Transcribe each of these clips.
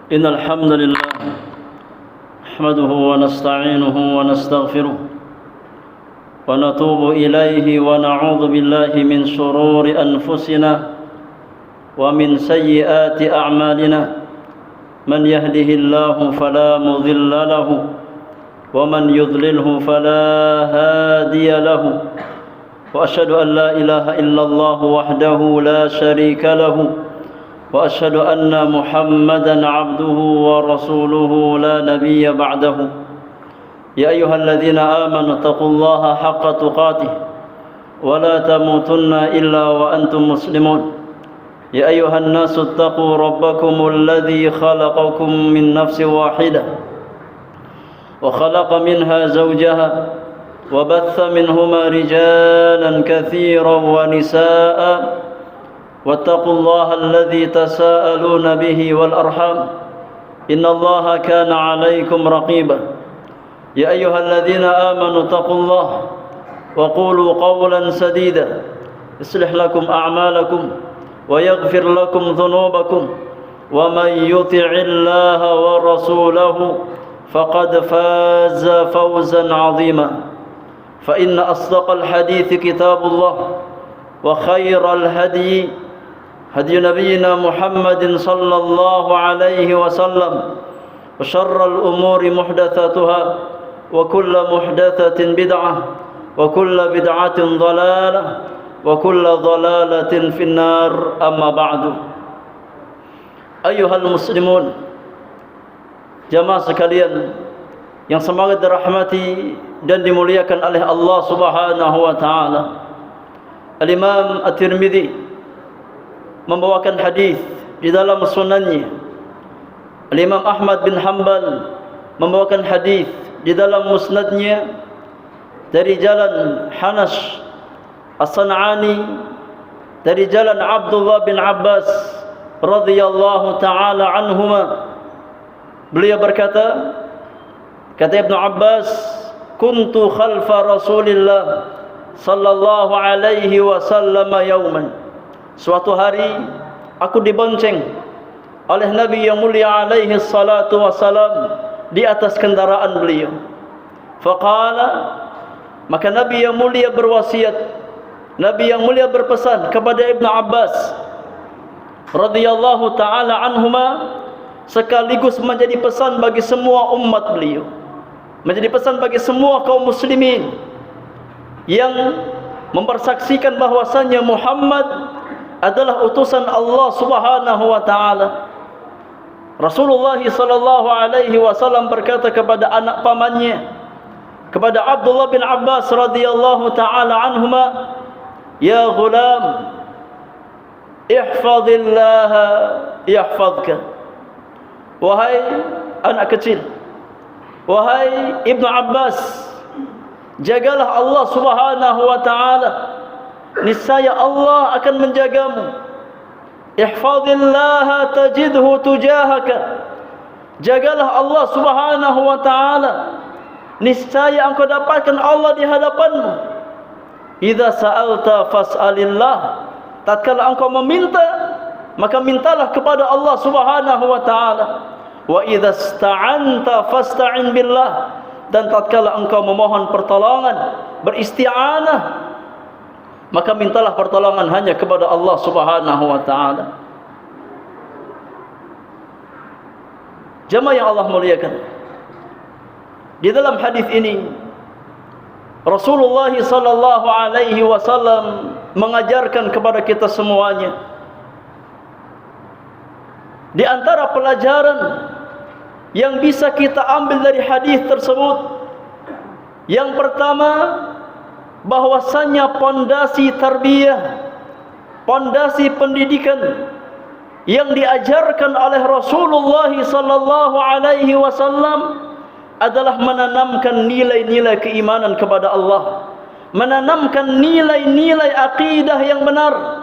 إن الحمد لله نحمده ونستعينه ونستغفره ونتوب إليه ونعوذ بالله من شرور أنفسنا ومن سيئات أعمالنا من يهده الله فلا مضل له ومن يضلله فلا هادي له وأشهد أن لا إله إلا الله وحده لا شريك له وأشهد أن محمدًا عبده ورسوله لا نبي بعده يا أيها الذين آمنوا اتقوا الله حق تقاته ولا تموتن إلا وأنتم مسلمون يا أيها الناس اتقوا ربكم الذي خلقكم من نفس واحدة وخلق منها زوجها وبث منهما رجالا كثيرا ونساء واتقوا الله الذي تساءلون به والأرحام إن الله كان عليكم رقيبا يا أيها الذين آمنوا اتقوا الله وقولوا قولا سديدا يصلح لكم أعمالكم ويغفر لكم ذنوبكم ومن يطع الله ورسوله فقد فاز فوزا عظيما فإن أصدق الحديث كتاب الله وخير الهدي هدي نبينا محمد صلى الله عليه وسلم وشر الأمور محدثاتها وكل محدثة بدعة وكل بدعة ضلالة وكل ضلالة في النار أما بعد أيها المسلمون jamaah sekalian yang semoga dirahmati dan dimuliakan oleh Allah Subhanahu wa taala. Al-Imam At-Tirmidzi membawakan hadis di dalam sunannya. Al-Imam Ahmad bin Hanbal membawakan hadis di dalam musnadnya dari jalan Hanas As-San'ani dari jalan Abdullah bin Abbas radhiyallahu taala anhuma. Beliau berkata, kata Ibnu Abbas, kuntu khalfa Rasulillah sallallahu alaihi wasallam yauman. Suatu hari aku dibonceng oleh Nabi yang mulia alaihi salatu wasalam di atas kendaraan beliau. Faqala, maka Nabi yang mulia berwasiat, Nabi yang mulia berpesan kepada Ibnu Abbas radhiyallahu taala anhuma, sekaligus menjadi pesan bagi semua umat beliau, menjadi pesan bagi semua kaum muslimin yang mempersaksikan bahwasannya Muhammad adalah utusan Allah Subhanahu wa taala. Rasulullah sallallahu alaihi wasallam berkata kepada anak pamannya, kepada Abdullah bin Abbas radhiyallahu taala anhuma, ya ghulam, ihfazillah yahfazka. Wahai anak kecil, wahai Ibnu Abbas, jagalah Allah Subhanahu wa taala, niscaya Allah akan menjagamu. Ihfazillah tajidhu tujahaka, jagalah Allah Subhanahu wa taala, niscaya engkau dapatkan Allah di hadapanmu. Idza sa'alta fas'alillah, tatkala engkau meminta, maka mintalah kepada Allah Subhanahu wa taala. Wa idza ista'anta fasta'in billah, dan tatkala engkau memohon pertolongan, beristi'anah, maka mintalah pertolongan hanya kepada Allah Subhanahu wa taala. Jamaah yang Allah muliakan, di dalam hadis ini Rasulullah sallallahu alaihi wasallam mengajarkan kepada kita semuanya, di antara pelajaran yang bisa kita ambil dari hadis tersebut, yang pertama, bahwasannya pondasi tarbiyah, pondasi pendidikan yang diajarkan oleh Rasulullah sallallahu alaihi wasallam adalah menanamkan nilai-nilai keimanan kepada Allah, menanamkan nilai-nilai akidah yang benar,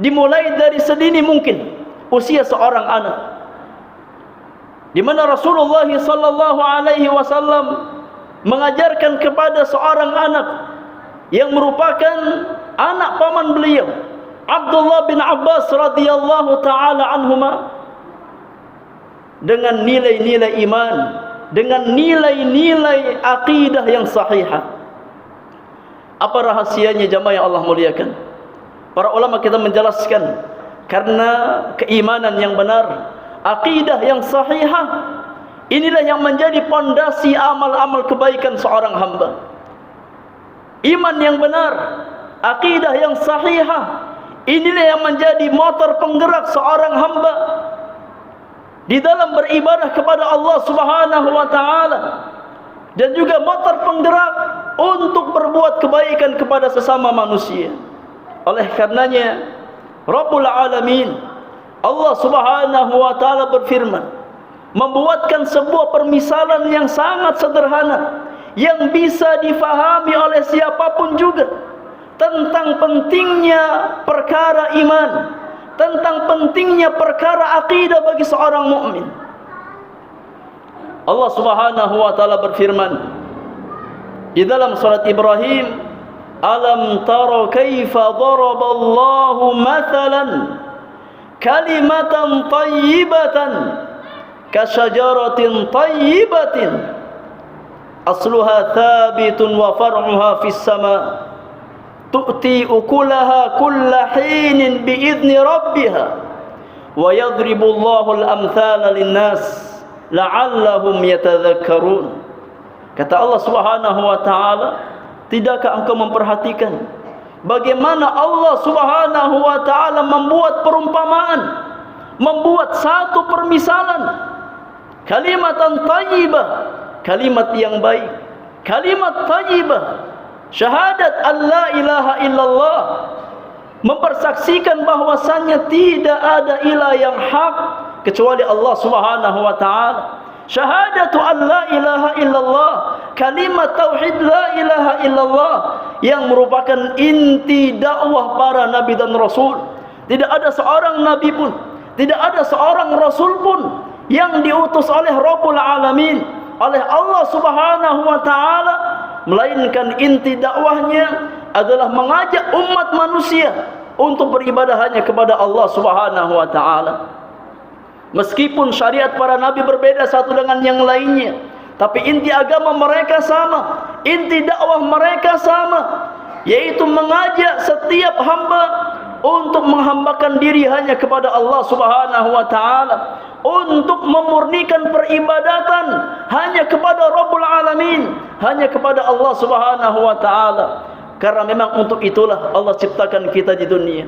dimulai dari sedini mungkin usia seorang anak, di mana Rasulullah sallallahu alaihi wasallam mengajarkan kepada seorang anak yang merupakan anak paman beliau, Abdullah bin Abbas radhiyallahu taala anhuma, dengan nilai-nilai iman, dengan nilai-nilai akidah yang sahihah. Apa rahasianya jamaah yang Allah muliakan? Para ulama kita menjelaskan, karena keimanan yang benar, akidah yang sahihah, inilah yang menjadi pondasi amal-amal kebaikan seorang hamba. Iman yang benar, akidah yang sahihah, inilah yang menjadi motor penggerak seorang hamba di dalam beribadah kepada Allah Subhanahu wa taala, dan juga motor penggerak untuk berbuat kebaikan kepada sesama manusia. Oleh karenanya Rabbul Alamin, Allah Subhanahu wa taala berfirman, membuatkan sebuah permisalan yang sangat sederhana yang bisa difahami oleh siapapun juga tentang pentingnya perkara iman, tentang pentingnya perkara akidah bagi seorang mukmin. Allah Subhanahu wa taala berfirman di dalam surat Ibrahim, alam tara kaifa daraballahu mathalan kalimatan thayyibatan kasyajaratin thayyibatin asluha thabitun wa far'uha fis sama' tu'ti ukulaha kulla hinin bi'izni rabbiha wa yadribu Allahu al-amthala linnas la'allahum yatadhakkarun. Kata Allah Subhanahu wa taala, tidakkah engkau memperhatikan bagaimana Allah Subhanahu wa taala membuat perumpamaan, membuat satu permisalan, kalimatan thayyibah, kalimat yang baik, kalimat thayyibah, syahadat an la ilaha illallah, mempersaksikan bahwasannya tidak ada ilah yang hak kecuali Allah Subhanahu wa taala. Syahadatu an la ilaha illallah, kalimat tauhid la ilaha illallah, yang merupakan inti dakwah para nabi dan rasul. Tidak ada seorang nabi pun, tidak ada seorang rasul pun yang diutus oleh Rabbul Alamin, oleh Allah Subhanahu wa taala, melainkan inti dakwahnya adalah mengajak umat manusia untuk beribadah hanya kepada Allah Subhanahu wa taala. Meskipun syariat para nabi berbeda satu dengan yang lainnya, tapi inti agama mereka sama, inti dakwah mereka sama, yaitu mengajak setiap hamba untuk menghambakan diri hanya kepada Allah Subhanahu wa taala, untuk memurnikan peribadatan hanya kepada Rabbul Alamin, hanya kepada Allah Subhanahu wa taala. Karena memang untuk itulah Allah ciptakan kita di dunia,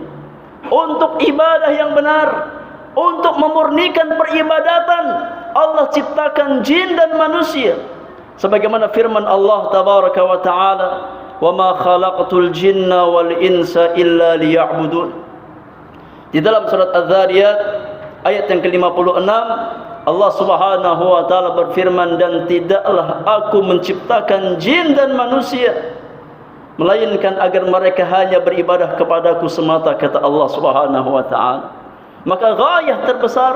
untuk ibadah yang benar, untuk memurnikan peribadatan. Allah ciptakan jin dan manusia, sebagaimana firman Allah tabaraka wa taala, wa ma khalaqtul jinna wal insa illa liya'budun. Di dalam surat Az-Zariyat ayat yang ke-56, Allah Subhanahu wa taala berfirman, dan tidaklah aku menciptakan jin dan manusia melainkan agar mereka hanya beribadah kepadaku semata, kata Allah Subhanahu wa taala. Maka ghayah terbesar,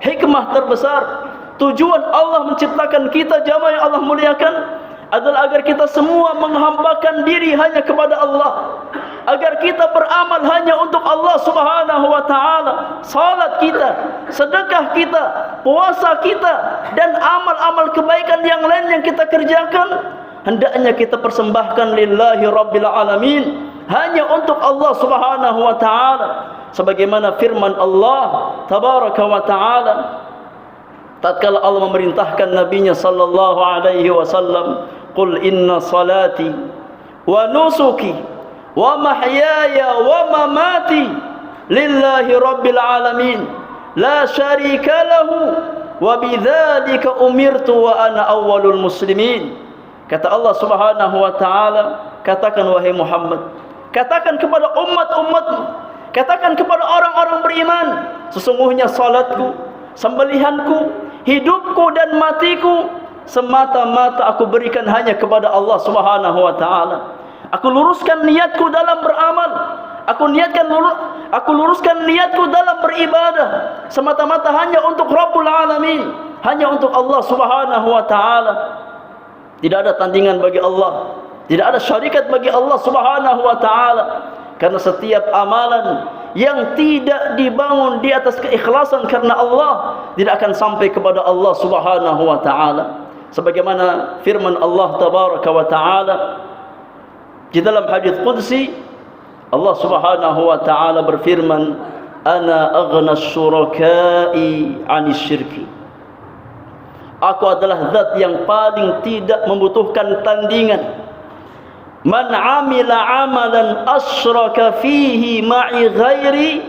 hikmah terbesar, tujuan Allah menciptakan kita jamaah yang Allah muliakan adalah agar kita semua menghambakan diri hanya kepada Allah, agar kita beramal hanya untuk Allah Subhanahu wa taala. Salat kita, sedekah kita, puasa kita, dan amal-amal kebaikan yang lain yang kita kerjakan hendaknya kita persembahkan lillahi rabbil alamin, hanya untuk Allah Subhanahu wa taala. Sebagaimana firman Allah tabaraka wa taala tatkala Allah memerintahkan nabinya sallallahu alaihi wasallam, qul inna salati wa nusuki wa mahyaya wa mamati lillahi rabbil alamin la syarika lahu wa bidzalika umirtu wa ana awwalul muslimin. Kata Allah Subhanahu wa taala, katakan wahai Muhammad, katakan kepada umat-umatmu, katakan kepada orang-orang beriman, sesungguhnya salatku, sembelihanku, hidupku dan matiku semata-mata aku berikan hanya kepada Allah Subhanahu wa taala. Aku luruskan niatku dalam beramal, aku luruskan niatku dalam beribadah semata-mata hanya untuk Rabbul Alamin, hanya untuk Allah Subhanahu wa taala. Tidak ada tandingan bagi Allah, tidak ada syarikat bagi Allah Subhanahu wa taala. Karena setiap amalan yang tidak dibangun di atas keikhlasan karena Allah tidak akan sampai kepada Allah Subhanahu wa taala. Sebagaimana firman Allah tabaraka wa taala di dalam hadis qudsi, Allah Subhanahu wa taala berfirman, ana aghna syuraka'i 'anis syirki. Aku adalah zat yang paling tidak membutuhkan tandingan. Man 'amila 'amalan asyraka fihi ma'i ghairi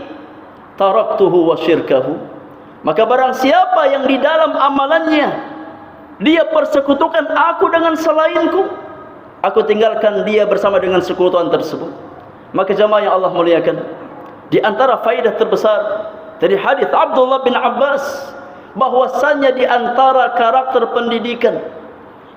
taraktuhu wa syirkahu. Maka barang siapa yang di dalam amalannya dia persekutukan aku dengan selainku, aku tinggalkan dia bersama dengan sekutuan tersebut. Maka jamaah yang Allah muliakan, di antara faedah terbesar dari hadis Abdullah bin Abbas, bahwasanya di antara karakter pendidikan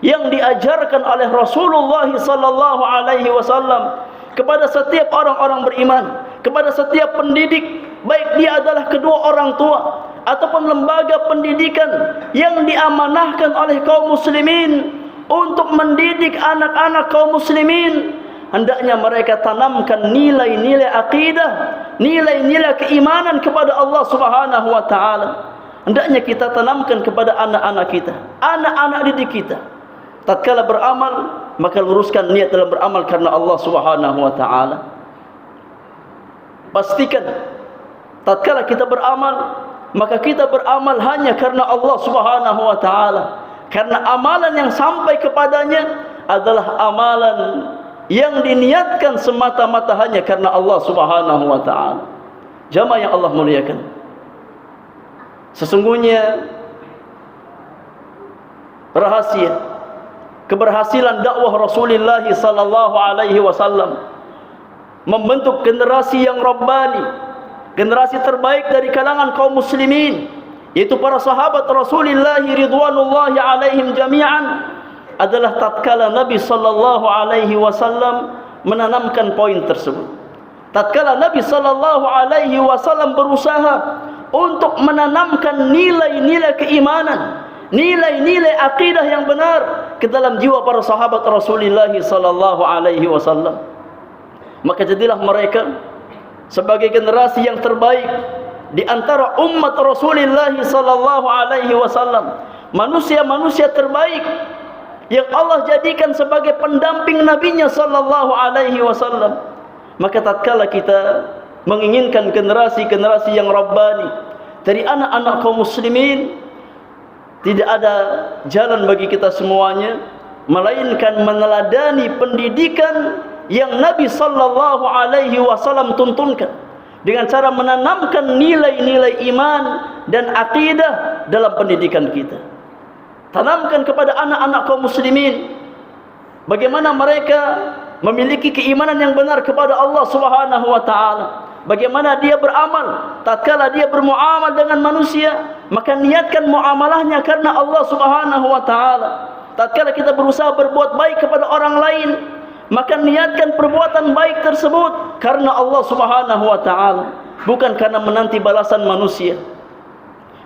yang diajarkan oleh Rasulullah sallallahu alaihi wasallam kepada setiap orang-orang beriman, kepada setiap pendidik, baik dia adalah kedua orang tua ataupun lembaga pendidikan yang diamanahkan oleh kaum muslimin untuk mendidik anak-anak kaum muslimin, hendaknya mereka tanamkan nilai-nilai akidah, nilai-nilai keimanan kepada Allah Subhanahu wa taala. Hendaknya kita tanamkan kepada anak-anak kita, anak-anak didik kita. Tatkala beramal, maka luruskan niat dalam beramal karena Allah Subhanahu wa taala. Pastikan tatkala kita beramal, maka kita beramal hanya karena Allah Subhanahu wa taala. Karena amalan yang sampai kepadanya adalah amalan yang diniatkan semata-mata hanya karena Allah Subhanahu wa taala. Jamaah yang Allah muliakan, sesungguhnya rahasia keberhasilan dakwah Rasulullah sallallahu alaihi wasallam membentuk generasi yang rabbani, generasi terbaik dari kalangan kaum muslimin, yaitu para sahabat Rasulullah ridwanullahi alaihim jami'an, adalah tatkala Nabi sallallahu alaihi wasallam menanamkan poin tersebut. Tatkala Nabi sallallahu alaihi wasallam berusaha untuk menanamkan nilai-nilai keimanan, nilai-nilai akidah yang benar ke dalam jiwa para sahabat Rasulullah sallallahu alaihi wasallam, maka jadilah mereka sebagai generasi yang terbaik di antara umat Rasulullah sallallahu alaihi wasallam, manusia-manusia terbaik yang Allah jadikan sebagai pendamping nabinya sallallahu alaihi wasallam. Maka tatkala kita menginginkan generasi-generasi yang rabbani dari anak-anak kaum muslimin, tidak ada jalan bagi kita semuanya melainkan meneladani pendidikan yang Nabi sallallahu alaihi wasallam tuntunkan dengan cara menanamkan nilai-nilai iman dan akidah dalam pendidikan kita. Tanamkan kepada anak-anak kaum muslimin bagaimana mereka memiliki keimanan yang benar kepada Allah Subhanahu wa taala. Bagaimana dia beramal tatkala dia bermuamal dengan manusia, maka niatkan muamalahnya karena Allah Subhanahu wa taala. Tatkala kita berusaha berbuat baik kepada orang lain, maka niatkan perbuatan baik tersebut karena Allah Subhanahu wa taala, bukan karena menanti balasan manusia,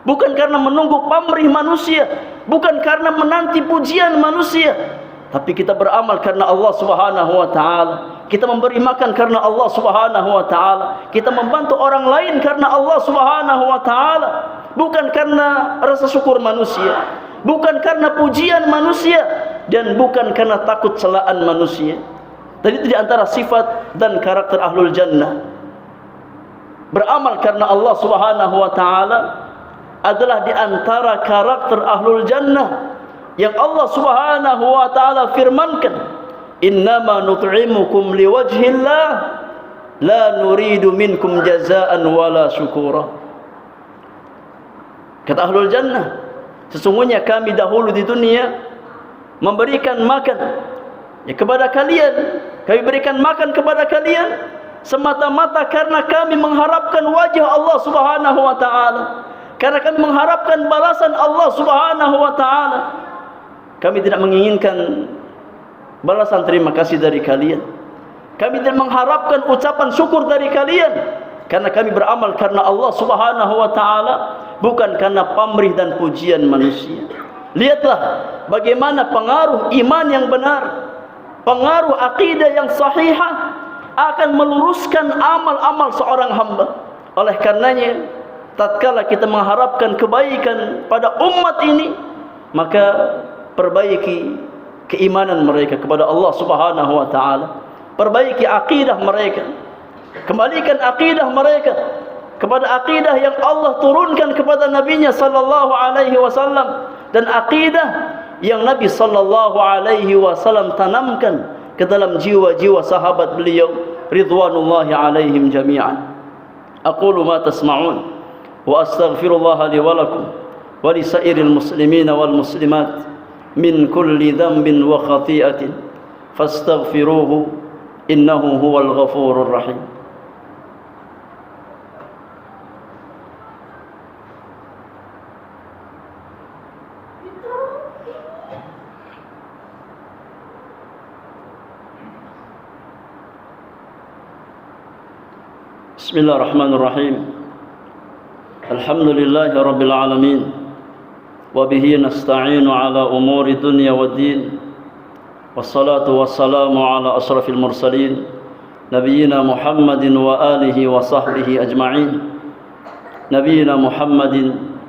bukan karena menunggu pamrih manusia, bukan karena menanti pujian manusia, tapi kita beramal karena Allah Subhanahu wa taala. Kita memberi makan karena Allah Subhanahu wa taala. Kita membantu orang lain karena Allah Subhanahu wa taala, bukan karena rasa syukur manusia, bukan karena pujian manusia, dan bukan karena takut celaan manusia. Dan itu di antara sifat dan karakter ahlul jannah. Beramal karena Allah Subhanahu wa taala adalah di antara karakter ahlul jannah yang Allah Subhanahu wa taala firmankan, innama nut'imukum liwajhillah la nuridu minkum jazaan wala syukura. Kata ahlul jannah, sesungguhnya kami dahulu di dunia memberikan makan kepada kalian, kami berikan makan kepada kalian semata-mata karena kami mengharapkan wajah Allah Subhanahu wa taala, karena kami mengharapkan balasan Allah Subhanahu wa taala. Kami tidak menginginkan balasan terima kasih dari kalian. Kami tidak mengharapkan ucapan syukur dari kalian, karena kami beramal karena Allah Subhanahu wa taala, bukan karena pamrih dan pujian manusia. Lihatlah bagaimana pengaruh iman yang benar, pengaruh akidah yang sahihah akan meluruskan amal-amal seorang hamba. Oleh karenanya, tatkala kita mengharapkan kebaikan pada umat ini, maka perbaiki keimanan mereka kepada Allah Subhanahu wa taala. Perbaiki akidah mereka. Kembalikan akidah mereka kepada akidah yang Allah turunkan kepada Nabi-Nya sallallahu alaihi wasallam, dan akidah yang Nabi sallallahu alaihi wasallam tanamkan ke dalam jiwa-jiwa sahabat beliau ridwanullahi alaihim jami'an. Aqulu ma tasma'un wa astaghfirullah li wa lakum wa li sairil muslimina wal muslimat min kulli dhanbin wa khati'atin fastaghfiruhu innahu huwal ghafurur rahim. Bismillahirrahmanirrahim. Alhamdulillahi rabbil alamin. Wa bihi nasta'inu ala umuri dunya waddin. Wassalatu wassalamu ala asrafil mursalin nabiyyina Muhammadin wa alihi wa sahbihi ajma'in. Nabiyyina Muhammadin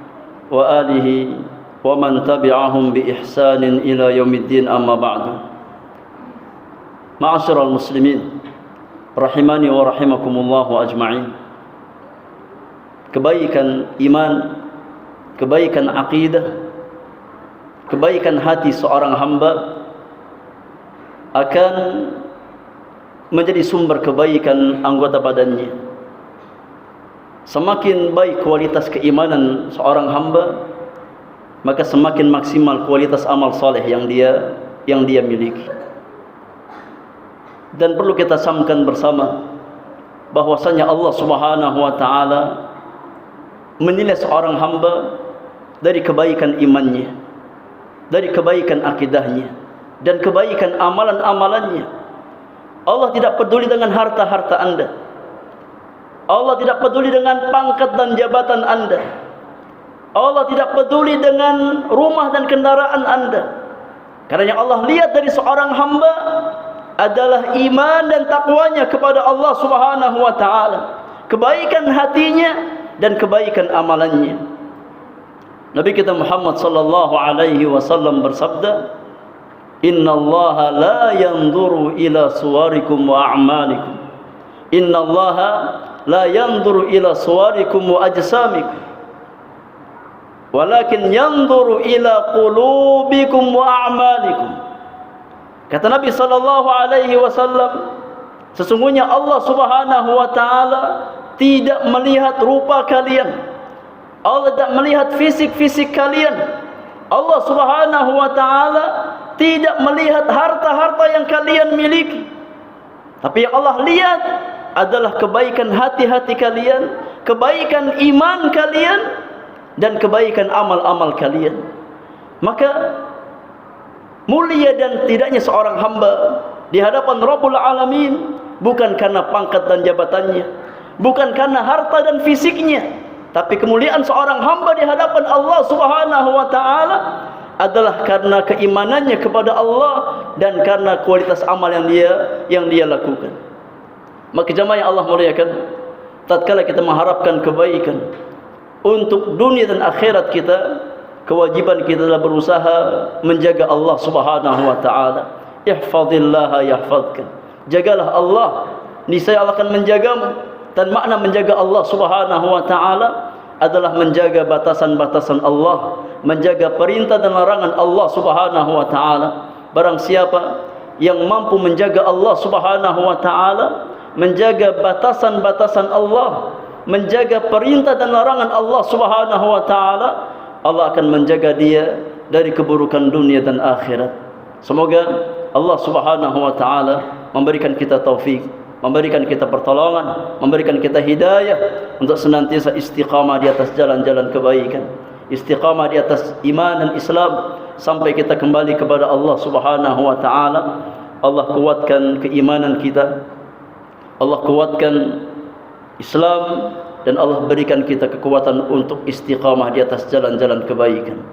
wa alihi wa man tabi'ahum bi ihsanin ila yaumiddin, amma ba'du. Ma'asyiral muslimin rahimani wa rahimakumullahu ajma'in. Kebaikan iman, kebaikan akidah, kebaikan hati seorang hamba akan menjadi sumber kebaikan anggota badannya. Semakin baik kualitas keimanan seorang hamba, maka semakin maksimal kualitas amal saleh yang dia miliki. Dan perlu kita samkan bersama bahwasanya Allah Subhanahu wa taala menilai seorang hamba dari kebaikan imannya, dari kebaikan akidahnya, dan kebaikan amalan-amalannya. Allah tidak peduli dengan harta-harta Anda. Allah tidak peduli dengan pangkat dan jabatan Anda. Allah tidak peduli dengan rumah dan kendaraan Anda. Karena yang Allah lihat dari seorang hamba adalah iman dan takwanya kepada Allah Subhanahu wa taala, kebaikan hatinya dan kebaikan amalannya. Nabi kita Muhammad sallallahu alaihi wasallam bersabda, "Innallaha la yanzuru ila suwarikum wa a'malikum. Innallaha la yanzuru ila suwarikum wa ajsamikum. Walakin yanzuru ila qulubikum wa a'malikum." Kata Nabi sallallahu alaihi wasallam, sesungguhnya Allah Subhanahu wa taala tidak melihat rupa kalian. Allah tidak melihat fisik-fisik kalian. Allah Subhanahu wa taala tidak melihat harta-harta yang kalian miliki. Tapi yang Allah lihat adalah kebaikan hati-hati kalian, kebaikan iman kalian, dan kebaikan amal-amal kalian. Maka mulia dan tidaknya seorang hamba di hadapan Rabbul Alamin bukan karena pangkat dan jabatannya, bukan karena harta dan fisiknya, tapi kemuliaan seorang hamba di hadapan Allah Subhanahu wa taala adalah karena keimanannya kepada Allah dan karena kualitas amal yang dia lakukan. Maka jemaah yang Allah muliakan, tatkala kita mengharapkan kebaikan untuk dunia dan akhirat kita, kewajiban kita adalah berusaha menjaga Allah Subhanahu wa taala. Ihfazillaha yahfazka. Jagalah Allah, niscaya Allah akan menjagamu. Dan makna menjaga Allah Subhanahu wa taala adalah menjaga batasan-batasan Allah, menjaga perintah dan larangan Allah Subhanahu wa taala. Barang siapa yang mampu menjaga Allah Subhanahu wa taala, menjaga batasan-batasan Allah, menjaga perintah dan larangan Allah Subhanahu wa taala, Allah akan menjaga dia dari keburukan dunia dan akhirat. Semoga Allah Subhanahu wa taala memberikan kita taufik, memberikan kita pertolongan, memberikan kita hidayah untuk senantiasa istiqamah di atas jalan-jalan kebaikan, istiqamah di atas iman dan Islam sampai kita kembali kepada Allah Subhanahu wa taala. Allah kuatkan keimanan kita, Allah kuatkan Islam, dan Allah berikan kita kekuatan untuk istiqamah di atas jalan-jalan kebaikan.